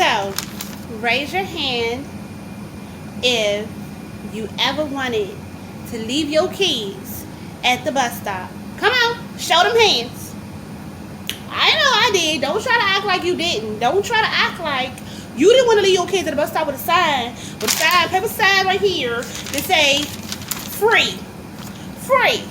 So, raise your hand if you ever wanted to leave your keys at the bus stop. Come on, show them hands. I know I did. Don't try to act like you didn't. Don't try to act like you didn't want to leave your kids at the bus stop with a paper sign right here that say free. Free.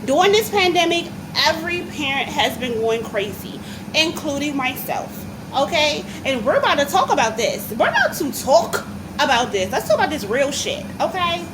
During this pandemic, every parent has been going crazy, including myself. Okay? And we're about to talk about this. We're about to talk about this. Let's talk about this real shit. Okay?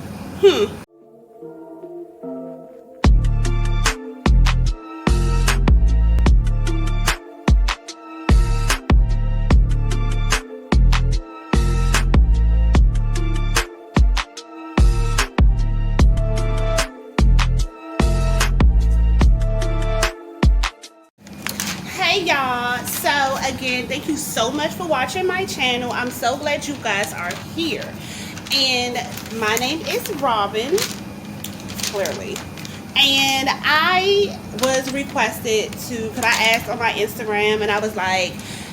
Y'all, so again, thank you so much for watching my channel. I'm so glad you guys are here. And my name is Robin, clearly, and I was requested to, because I asked on my Instagram, and I was like,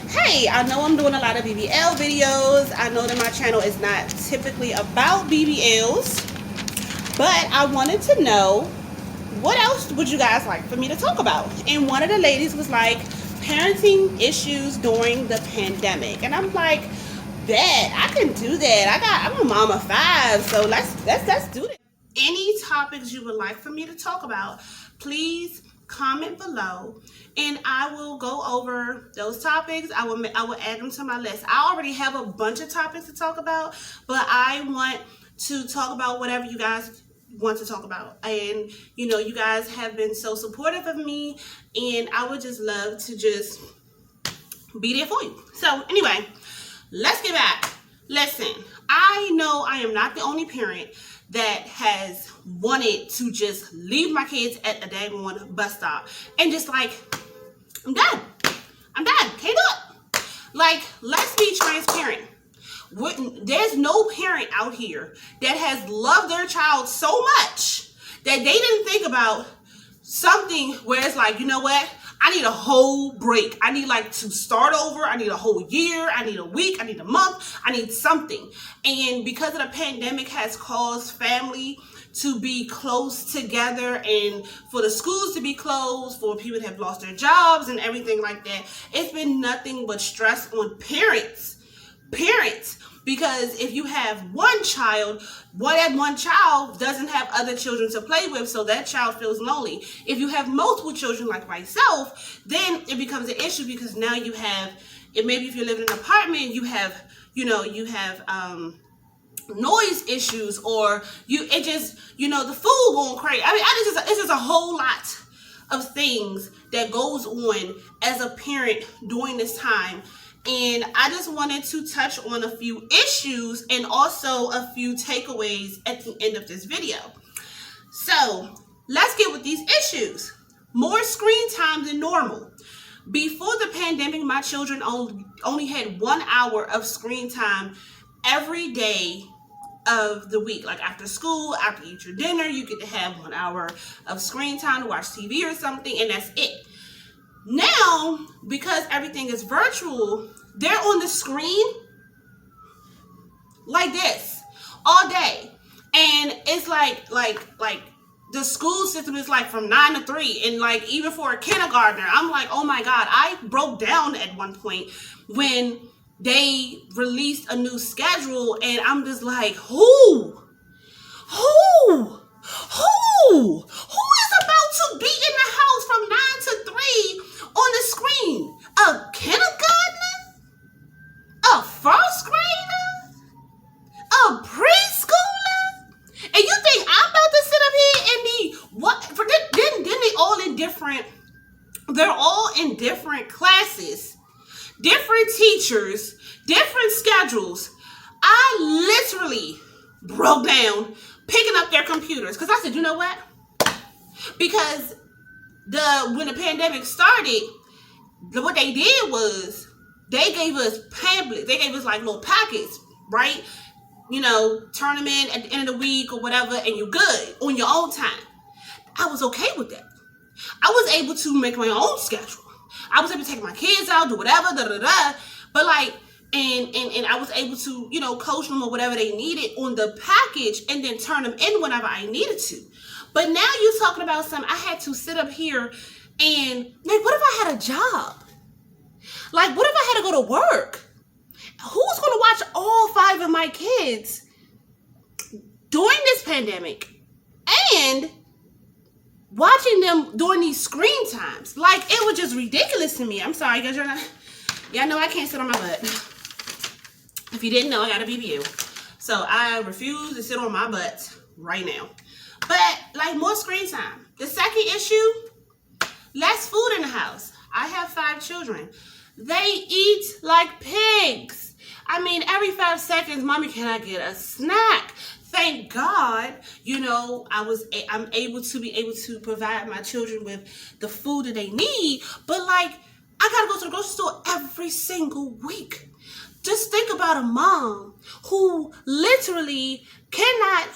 hey, I know I'm doing a lot of BBL videos. I know that my channel is not typically about BBLs, but I wanted to know, what else would you guys like for me to talk about? And one of the ladies was like, parenting issues during the pandemic. And I'm like, I can do that. I'm a mom of 5, so let's do it. Any topics you would like for me to talk about, please comment below, and I will go over those topics. I will add them to my list. I already have a bunch of topics to talk about, but I want to talk about whatever you guys want to talk about. And you know, you guys have been so supportive of me, and I would just love to just be there for you. So anyway, let's get back. Listen, I know I am not the only parent that has wanted to just leave my kids at a dang one bus stop and just like, I'm done, can't do it. Like, let's be transparent. There's no parent out here that has loved their child so much that they didn't think about something where it's like, you know what? I need a whole break. I need like to start over. I need a whole year. I need a week. I need a month. I need something. And because of the pandemic has caused family to be close together, and for the schools to be closed, for people to have lost their jobs and everything like that, it's been nothing but stress on parents. Because if you have one child, that one child doesn't have other children to play with, so that child feels lonely. If you have multiple children like myself, then it becomes an issue, because now you have, maybe if you live in an apartment, you have noise issues, or the food going crazy. I mean, it's just a whole lot of things that goes on as a parent during this time. And I just wanted to touch on a few issues and also a few takeaways at the end of this video. So let's get with these issues. More screen time than normal. Before the pandemic, my children only had 1 hour of screen time every day of the week. Like after school, after you eat your dinner, you get to have 1 hour of screen time to watch TV or something, and that's it. Now, because everything is virtual, they're on the screen like this all day. And it's like the school system is like from 9 to 3. And like, even for a kindergartner, I'm like, oh my God, I broke down at one point when they released a new schedule. And I'm just like, who is about to be in the house from 9 to 3 on the screen? A kindergartner? A first grader? A preschooler? And you think I'm about to sit up here and be what? Then they all in different. They're all in different classes, different teachers, different schedules. I literally broke down picking up their computers, because I said, you know what? Because when the pandemic started, what they did was they gave us pamphlets. They gave us like little packets, right? Turn them in at the end of the week or whatever, and you're good on your own time. I was okay with that. I was able to make my own schedule. I was able to take my kids out, do whatever, But like, and I was able to, you know, coach them or whatever they needed on the package and then turn them in whenever I needed to. But now you're talking about something I had to sit up here and, like, what if I had a job? Like, what if I had to go to work? Who's going to watch all 5 of my kids during this pandemic and watching them during these screen times? Like, it was just ridiculous to me. I'm sorry, guys. Y'all know I can't sit on my butt. If you didn't know, I got a BBU. So I refuse to sit on my butt right now. But, like, more screen time. The second issue, less food in the house. I have 5 children. They eat like pigs. I mean, every 5 seconds, Mommy, can I get a snack? Thank God, you know, I'm able to provide my children with the food that they need. But, like, I gotta go to the grocery store every single week. Just think about a mom who literally cannot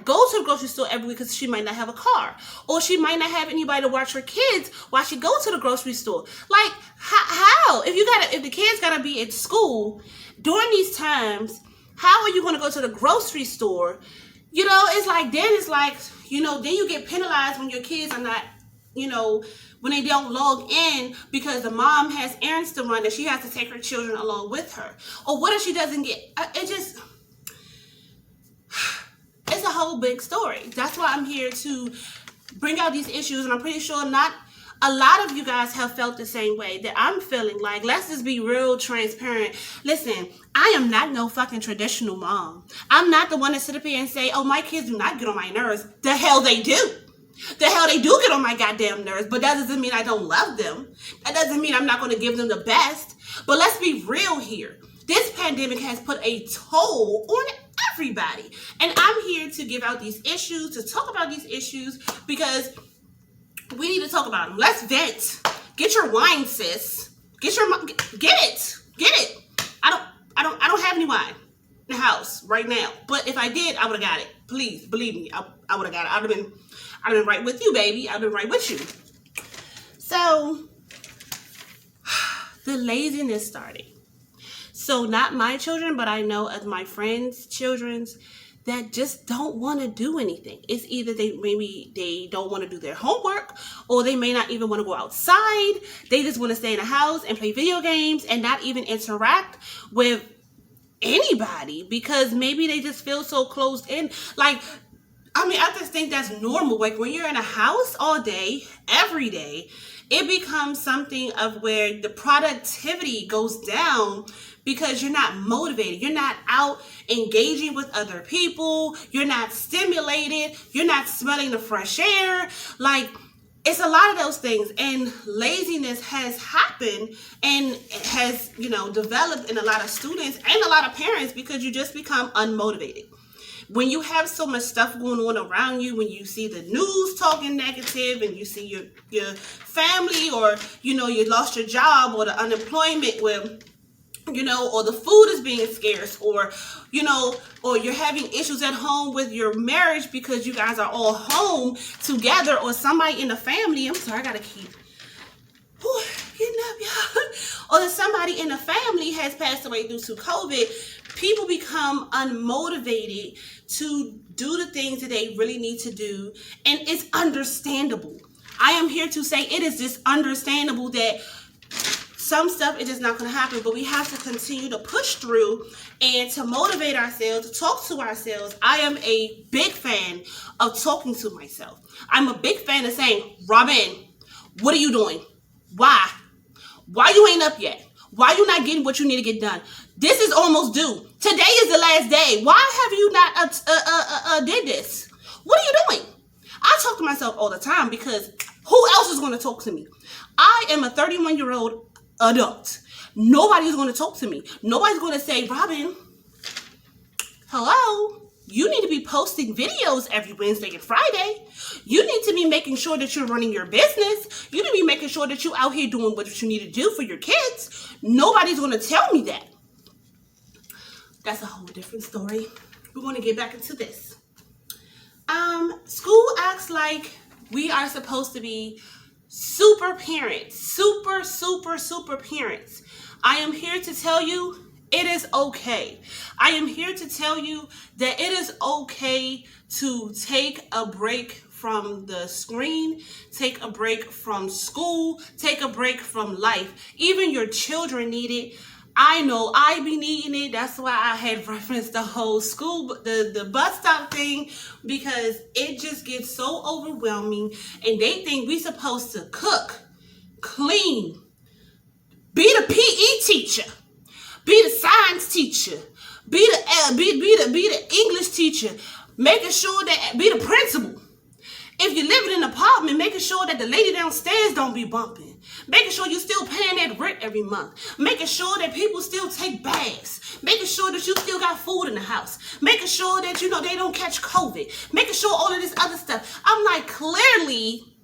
go to the grocery store every week because she might not have a car, or she might not have anybody to watch her kids while she go to the grocery store. Like, how? If the kids gotta be at school during these times, how are you gonna go to the grocery store? You know, then you get penalized when your kids are not, you know, when they don't log in because the mom has errands to run and she has to take her children along with her. Or what if she doesn't get, it's a whole big story. That's why I'm here to bring out these issues, and I'm pretty sure not a lot of you guys have felt the same way that I'm feeling. Like, let's just be real transparent. Listen, I am not no fucking traditional mom. I'm not the one to sit up here and say, oh, my kids do not get on my nerves. The hell they do. The hell they do get on my goddamn nerves, but that doesn't mean I don't love them. That doesn't mean I'm not going to give them the best. But let's be real here. This pandemic has put a toll on everybody. And I'm here to give out these issues, to talk about these issues, because we need to talk about them. Let's vent. Get your wine, sis. Get it. I don't have any wine in the house right now. But if I did, I would have got it. Please believe me, I would have got it. I'd have been right with you, baby. I've been right with you. So the laziness started. So not my children, but I know of my friends' children's that just don't want to do anything. It's either they don't want to do their homework, or they may not even want to go outside. They just want to stay in the house and play video games and not even interact with anybody because maybe they just feel so closed in. Like, I mean, I just think that's normal. Like, when you're in a house all day, every day, it becomes something of where the productivity goes down because you're not motivated. You're not out engaging with other people. You're not stimulated. You're not smelling the fresh air. Like, it's a lot of those things. And laziness has happened and has, you know, developed in a lot of students and a lot of parents because you just become unmotivated. When you have so much stuff going on around you, when you see the news talking negative and you see your family, or, you know, you lost your job, or the unemployment where, you know, or the food is being scarce, or, you know, or you're having issues at home with your marriage because you guys are all home together, or somebody in the family, I'm sorry, I gotta keep getting up, y'all. Or that somebody in the family has passed away due to COVID, people become unmotivated to do the things that they really need to do. And it's understandable. I am here to say it is just understandable that some stuff is just not going to happen, but we have to continue to push through and to motivate ourselves, to talk to ourselves. I am a big fan of talking to myself. I'm a big fan of saying, Robin, what are you doing? Why? Why you ain't up yet? Why you not getting what you need to get done? This is almost due. Today is the last day. Why have you not did this? What are you doing? I talk to myself all the time because who else is going to talk to me? I am a 31-year-old adult. Nobody's going to talk to me. Nobody's going to say, Robin, hello, you need to be posting videos every Wednesday and Friday. You need to be making sure that you're running your business. You need to be making sure that you're out here doing what you need to do for your kids. Nobody's going to tell me that. That's a whole different story. We're going to get back into this. School acts like we are supposed to be super parents. Super parents. I am here to tell you it is okay. I am here to tell you that it is okay to take a break from the screen, take a break from school, take a break from life. Even your children need it. I know I be needing it. That's why I had referenced the whole school, the bus stop thing, because it just gets so overwhelming, and they think we supposed to cook, clean, be the PE teacher, be the science teacher, be the English teacher, making sure that be the principal. If you live in an apartment, making sure that the lady downstairs don't be bumping. Making sure you still paying that rent every month. Making sure that people still take baths. Making sure that you still got food in the house. Making sure that, you know, they don't catch COVID. Making sure all of this other stuff. I'm like, clearly,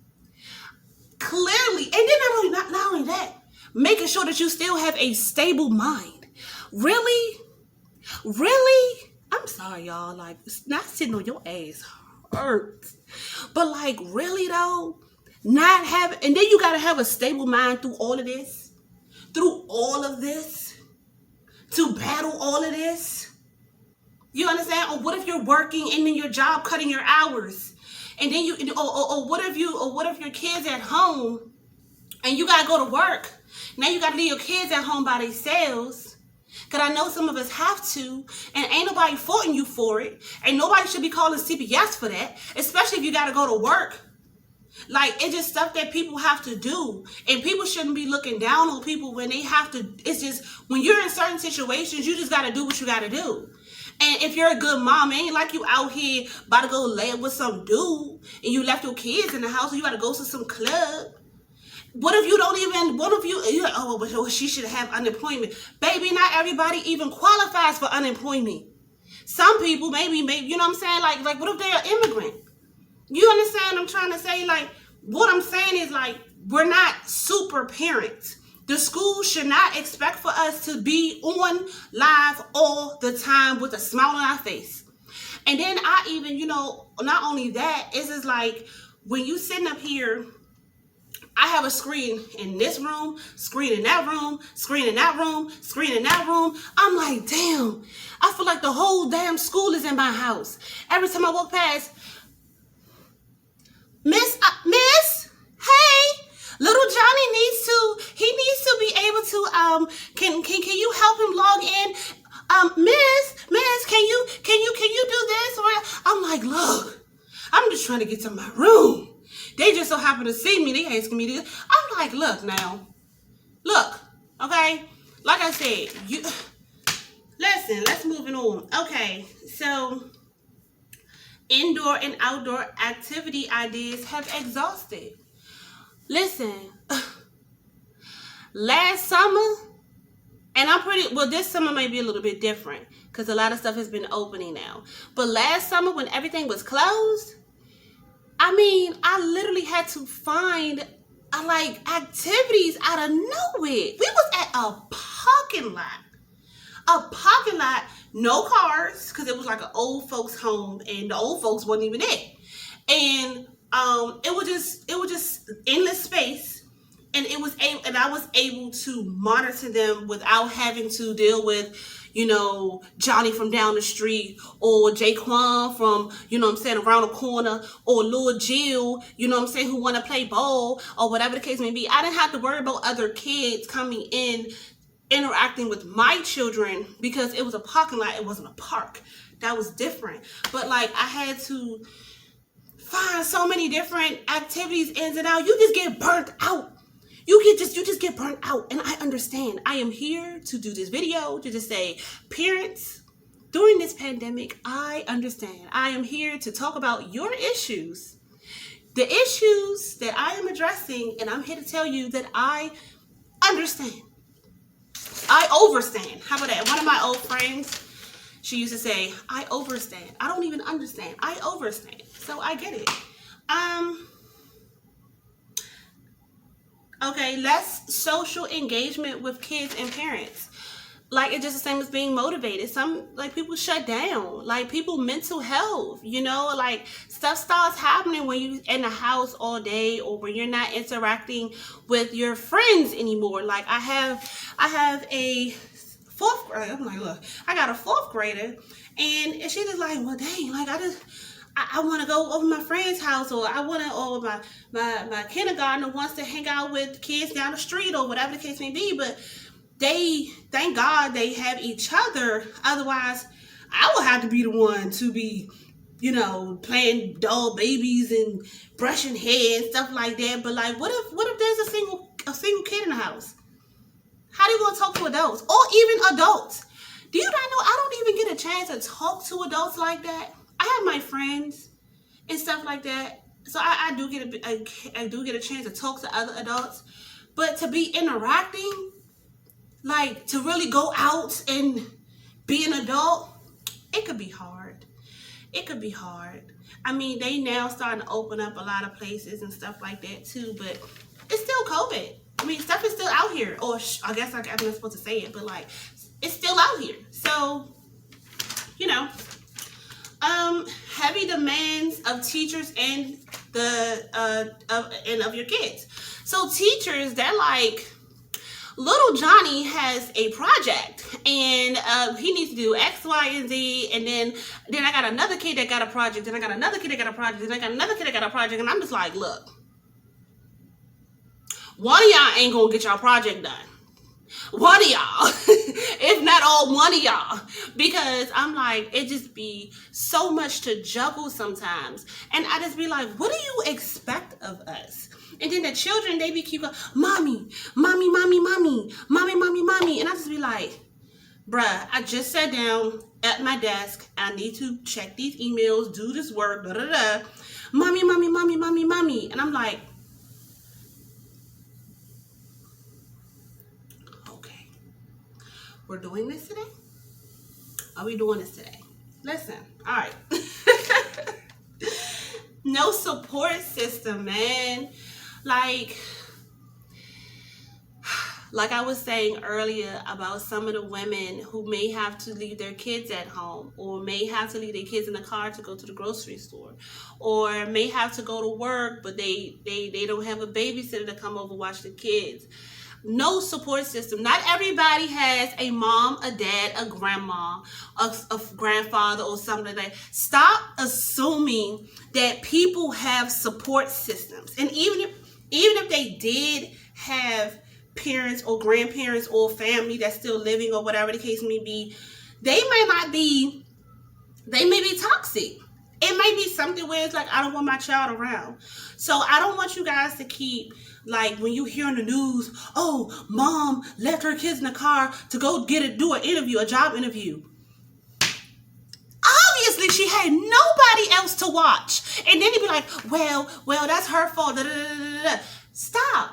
and then not only that, making sure that you still have a stable mind. Really? I'm sorry, y'all. Like, not sitting on your ass hurts. But like, really though, not having, and then you gotta have a stable mind through all of this, to battle all of this. You understand? Or what if you're working and then your job cutting your hours, and then you, or what if your kids at home and you gotta go to work? Now you gotta leave your kids at home by themselves. Because I know some of us have to, and ain't nobody faulting you for it. And nobody should be calling CPS for that, especially if you got to go to work. Like, it's just stuff that people have to do. And people shouldn't be looking down on people when they have to. It's just, when you're in certain situations, you just got to do what you got to do. And if you're a good mom, it ain't like you out here about to go lay up with some dude and you left your kids in the house and you got to go to some club. What if you don't even, you're like, oh, but she should have unemployment. Baby, not everybody even qualifies for unemployment. Some people, maybe, you know what I'm saying? Like, what if they're an immigrant? You understand what I'm trying to say? Like, what I'm saying is, like, we're not super parents. The school should not expect for us to be on live all the time with a smile on our face. And then I even, you know, not only that, it's just like, when you sitting up here, I have a screen in this room, screen in that room, screen in that room, screen in that room. I'm like, damn, I feel like the whole damn school is in my house. Every time I walk past, Miss, hey, little Johnny needs to be able to, can you help him log in? Miss, can you do this? Or I'm like, look, I'm just trying to get to my room. They just so happen to see me. They asking me this. I'm like, look now. Look, okay? Like I said, listen, let's move on. Okay, so indoor and outdoor activity ideas have exhausted. Listen, last summer, and this summer may be a little bit different because a lot of stuff has been opening now. But last summer when everything was closed, I mean, I literally had to find activities out of nowhere. We was at a parking lot, no cars, because it was like an old folks home, and the old folks wasn't even there. And it was just endless space, and I was able to monitor them without having to deal with, you know, Johnny from down the street, or Jaquan from, you know what I'm saying, around the corner, or Lil Jill, you know what I'm saying, who want to play ball, or whatever the case may be. I didn't have to worry about other kids coming in, interacting with my children, because it was a parking lot, it wasn't a park. That was different. But like, I had to find so many different activities, ins and outs. You just get burnt out. You just get burnt out, and I understand. I am here to do this video to just say, parents, during this pandemic, I understand. I am here to talk about your issues, the issues that I am addressing, and I'm here to tell you that I understand. I overstand. How about that? One of my old friends, she used to say, I overstand. I don't even understand. I overstand. So I get it. Okay, less social engagement with kids and parents. like it's just the same as being motivated. Some like people shut down, like people mental health, you know, like stuff starts happening when you in the house all day, or when you're not interacting with your friends anymore. Like I have a fourth grader. I'm like, look, I got a fourth grader, and she just like, well, dang, like I want to go over my friend's house, or I want to, or my kindergartner wants to hang out with kids down the street, or whatever the case may be. But they, thank God they have each other. Otherwise, I would have to be the one to be, you know, playing doll babies and brushing hair and stuff like that. But like, what if there's a single kid in the house? How do you want to talk to adults, or even adults? Do you not know I don't even get a chance to talk to adults like that? I have my friends and stuff like that, so I do get a chance to talk to other adults. But to be interacting, like to really go out and be an adult, it could be hard. It could be hard. I mean, they now starting to open up a lot of places and stuff like that too, but it's still COVID. I mean, stuff is still out here, or I guess I'm not supposed to say it, but like, it's still out here. So, you know, heavy demands of teachers and of your kids. So teachers, they're like, little Johnny has a project, and he needs to do X, Y, and Z, and then I got another kid that got a project, and I got another kid that got a project, and I got another kid that got a project, and I'm just like, look, one of y'all ain't gonna get y'all project done. One of y'all, if not all, one of y'all, because I'm like, it just be so much to juggle sometimes, and I just be like, what do you expect of us? And then the children, they be keep going, mommy, mommy, mommy, mommy, mommy, mommy, mommy, and I just be like, bruh, I just sat down at my desk. I need to check these emails, do this work, da da da. Mommy, mommy, mommy, mommy, mommy, and I'm like, we're doing this today? Are we doing this today? Listen, all right. No support system, man. Like I was saying earlier about some of the women who may have to leave their kids at home, or may have to leave their kids in the car to go to the grocery store, or may have to go to work, but they don't have a babysitter to come over watch the kids. No support system. Not everybody has a mom, a dad, a grandma, a grandfather, or something like that. Stop assuming that people have support systems. And even if they did have parents or grandparents or family that's still living, or whatever the case may be, they may be toxic. It may be something where it's like, I don't want my child around. So I don't want you guys to keep, like, when you hear in the news, oh, mom left her kids in the car to go do an interview, a job interview. Obviously, she had nobody else to watch. And then you'd be like, well, that's her fault. Da, da, da, da, da. Stop.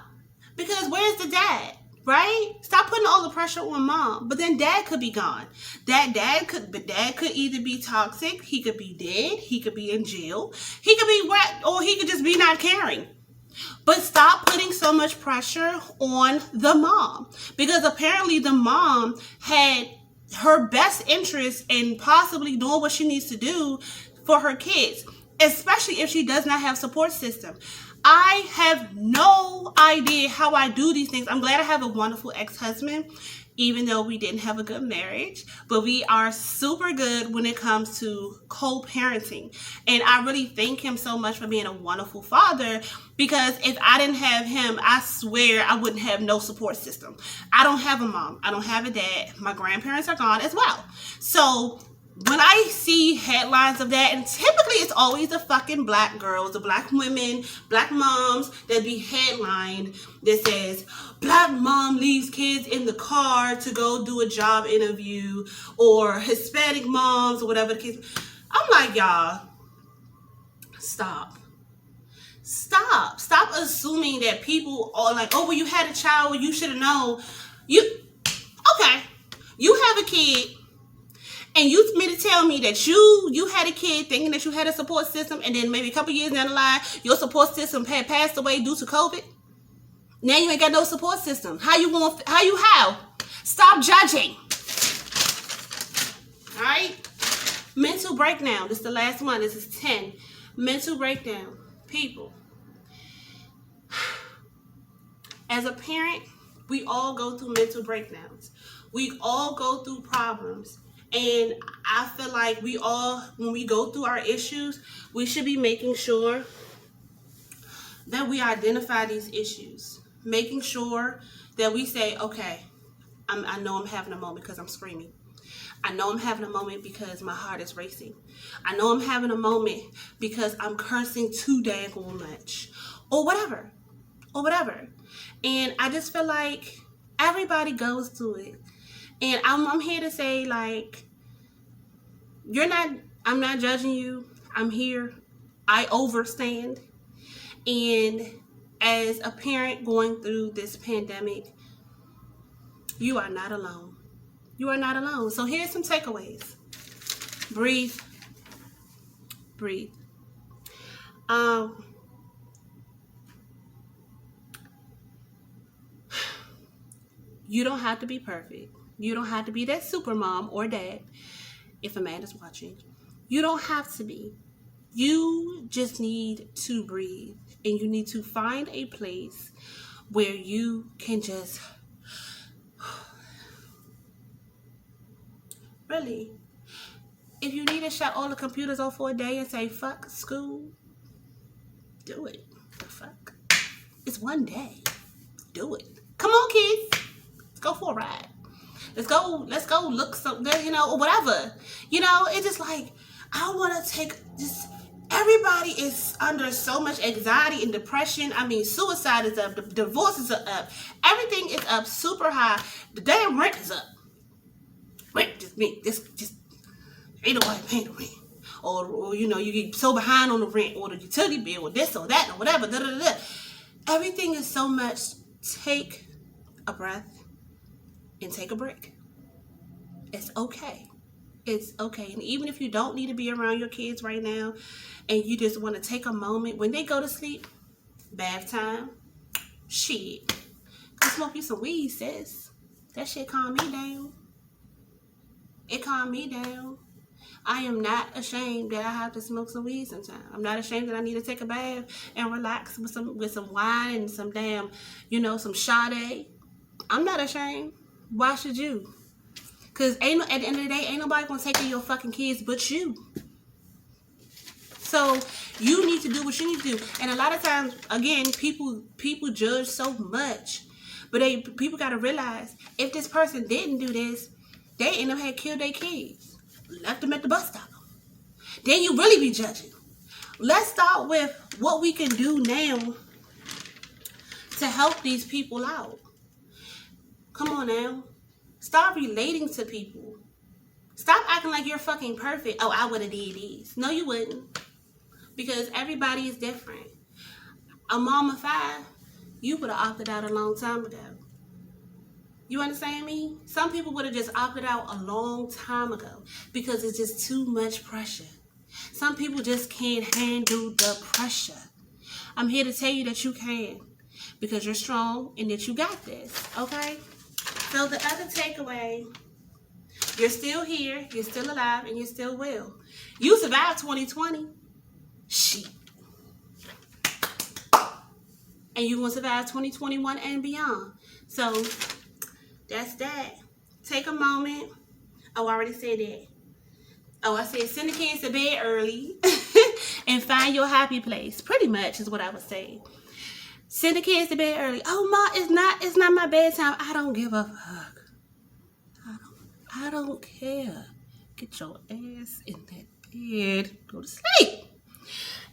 Because where's the dad? Right? Stop putting all the pressure on mom. But then dad could be gone. Dad could either be toxic, he could be dead, he could be in jail, he could be wet, or he could just be not caring. But stop putting so much pressure on the mom, because apparently the mom had her best interest in possibly doing what she needs to do for her kids, especially if she does not have support system. I have no idea how I do these things. I'm glad I have a wonderful ex-husband, even though we didn't have a good marriage, but we are super good when it comes to co-parenting. And I really thank him so much for being a wonderful father, because if I didn't have him, I swear I wouldn't have no support system. I don't have a mom. I don't have a dad. My grandparents are gone as well. So when I see headlines of that, and typically it's always the fucking black girls, the black women, black moms that be headlined that says, black mom leaves kids in the car to go do a job interview, or Hispanic moms, or whatever the case. I'm like, y'all, stop. Stop assuming that people are like, oh, well, you had a child, well, you should have known. Okay, you have a kid, and you mean to tell me that you had a kid thinking that you had a support system, and then maybe a couple years down the line, your support system had passed away due to COVID? Now you ain't got no support system. How? Stop judging. All right. Mental breakdown. This is the last one. This is 10. Mental breakdown. People. As a parent, we all go through mental breakdowns. We all go through problems. And I feel like we all, when we go through our issues, we should be making sure that we identify these issues. Making sure that we say, okay, I know I'm having a moment because I'm screaming. I know I'm having a moment because my heart is racing. I know I'm having a moment because I'm cursing too dang much. Or whatever. Or whatever. And I just feel like everybody goes through it. And I'm here to say, like, I'm not judging you. I'm here. I overstand. And as a parent going through this pandemic, you are not alone. You are not alone. So here's some takeaways. Breathe. Breathe. You don't have to be perfect. You don't have to be that super mom or dad if a man is watching. You don't have to be. You just need to breathe. And you need to find a place where you can just really, if you need to shut all the computers off for a day and say fuck school, do it. The fuck? It's one day. Do it. Come on, kids. Let's go for a ride. Let's go look something, or whatever. It's just like, I want to take this. Everybody is under so much anxiety and depression. I mean, suicide is up. The divorces are up. Everything is up super high. The damn rent is up. Rent just ain't nobody paying the rent. Or you get so behind on the rent or the utility bill or this or that or whatever. Da, da, da, da. Everything is so much. Take a breath and take a break. It's okay. It's okay. And even if you don't need to be around your kids right now and you just want to take a moment when they go to sleep, bath time, shit, go smoke you some weed, sis. That shit calm me down. It calmed me down. I am not ashamed that I have to smoke some weed sometimes. I'm not ashamed that I need to take a bath and relax with some wine and some damn, some Sade. I'm not ashamed. Why should you? Because at the end of the day, ain't nobody going to take care of your fucking kids but you. So you need to do what you need to do. And a lot of times, again, people judge so much. But people got to realize, if this person didn't do this, they end up had killed their kids. Left them at the bus stop. Then you really be judging. Let's start with what we can do now to help these people out. Come on now. Stop relating to people. Stop acting like you're fucking perfect. Oh, I would have did these. No, you wouldn't. Because everybody is different. A mom of 5, you would have opted out a long time ago. You understand me? Some people would have just opted out a long time ago because it's just too much pressure. Some people just can't handle the pressure. I'm here to tell you that you can, because you're strong and that you got this, okay? So the other takeaway, you're still here, you're still alive, and you still will. You survived 2020. Shit. And you're going to survive 2021 and beyond. So that's that. Take a moment. Oh, I already said that. Oh, I said send the kids to bed early and find your happy place. Pretty much is what I would say. Send the kids to bed early. Oh, Ma, it's not my bedtime. I don't give a fuck. I don't care. Get your ass in that bed. Go to sleep.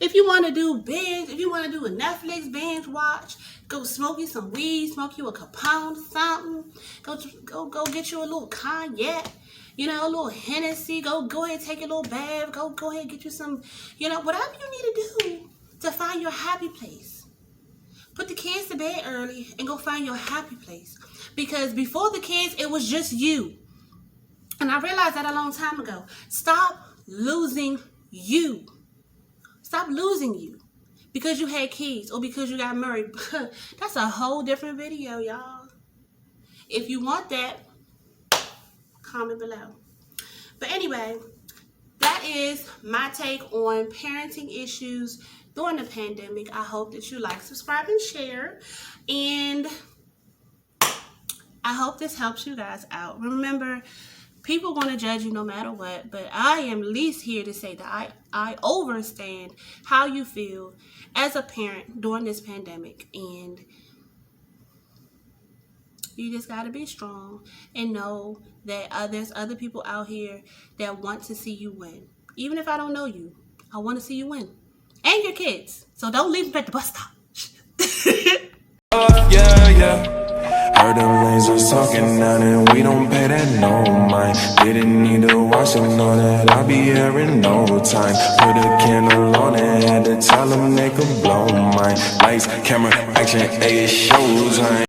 If you want to do binge, if you want to do a Netflix binge watch, go smoke you some weed, smoke you a Capone or something. Go get you a little cognac, a little Hennessy. Go ahead and take a little bath. Go ahead and get you some, whatever you need to do to find your happy place. Put the kids to bed early and go find your happy place. Because before the kids, it was just you. And I realized that a long time ago. Stop losing you. Stop losing you because you had kids or because you got married. That's a whole different video, y'all. If you want that, comment below. But anyway, that is my take on parenting issues during the pandemic. I hope that you like, subscribe, and share. And I hope this helps you guys out. Remember, people want to judge you no matter what, but I am at least here to say that I understand how you feel as a parent during this pandemic, and you just got to be strong and know that there's other people out here that want to see you win. Even if I don't know you, I want to see you win. And your kids. So don't leave them at the bus stop. Yeah. Heard them lasers talking now and we don't pay that no mind. Didn't need to watch them, know that I'll be here in no time. Put a candle on it, had to tell them they could blow mine. Lights, camera, action, it's showtime.